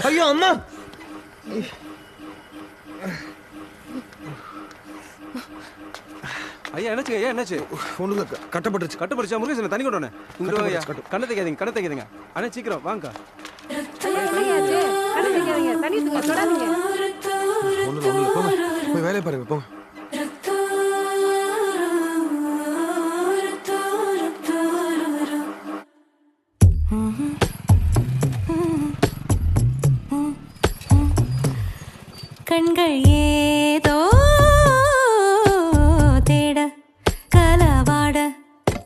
ஐயோ அம்மா. ஐயா என்னாச்சு ஐயா என்னாச்சு? ஒண்ணுல கட்டப்பட்டுருச்சு. கட்டப்பட்டுச்சா? முருகேசன் தண்ணி கொண்டு வரேன். இங்க ஐயா கண்ணை தைக்காதீங்க, கண்ணை தைக்காதீங்க. அண்ணா சீக்கிரம் வாங்க. ஒண்ணுல போங்க, போய் வேலையை பாருங்க போங்க. கண்கள் ஏதோ தேட கலவாட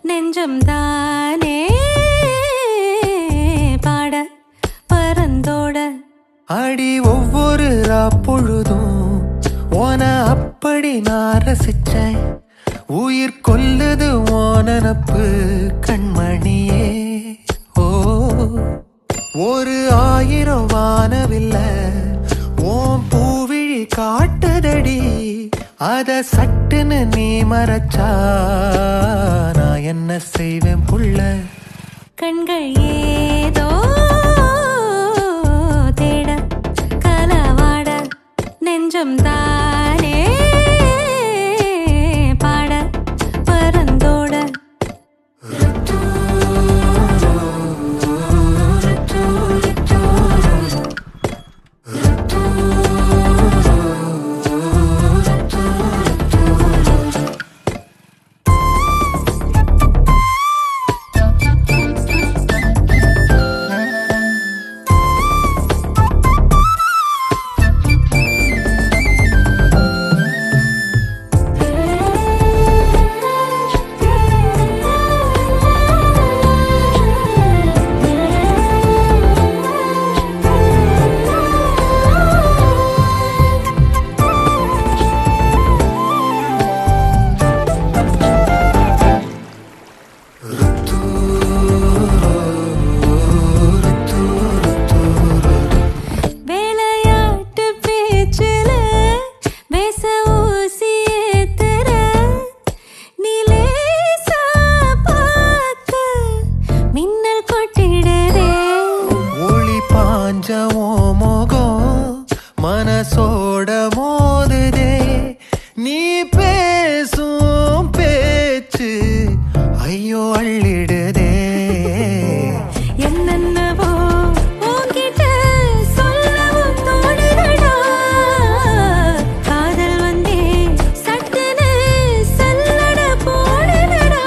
நெஞ்சம் தானே பாட பரந்தோட அடி ஒவ்வொரு பொழுதும் ஓன அப்படி நான் ரசிச்சேன். உயிர் கொல்லுது ஓனப்பு கண்மணியே. ஓ ஒரு 1000 வானவில்ல ஓம் பூவிழி காட்டுதடி. அத சட்டுன்னு நீ மறைச்சா நான் என்ன செய்வேன் புள்ள? கண்கள் ஏதோ தேட கலவாட நெஞ்சம் தானே பாட பரந்தோட மனசோட மோதுதே நீ பேசும் பேச்சு ஐயோ அள்ளிடுதே. என்னென்னவோ உன்கிட்ட சொல்லவும் தோணுதடா. காதல் வந்தே சட்டுன்னு சல்லட போடுதடா.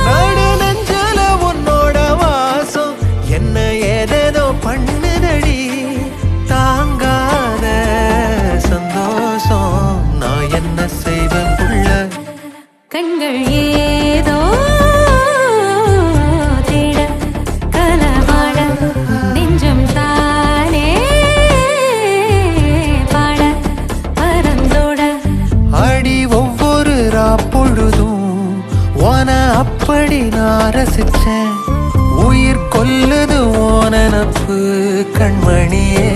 நடு நெஞ்சல உன்னோட வாசம் என்ன ஏதேதோ பண்ணுதடி. தாங்காத சந்தோஷம் நான் என்ன செய்வேன் புள்ள? கண்கள் ஏதோ தேட கலவாட நெஞ்சம் தானே பாட பரந்தோட அடி ஒவ்வொரு பொழுதும் ஓன அப்படி நான் ரசிச்சேன். உயிர் கொல்லுது ஓனப்பு கண்மணியே.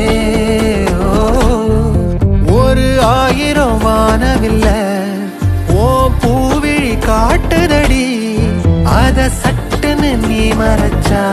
ஒரு 1000 வானவில்ல ஓ பூவிழி காட்டுதடி. அத சட்டுன்னு நீ மறைச்சா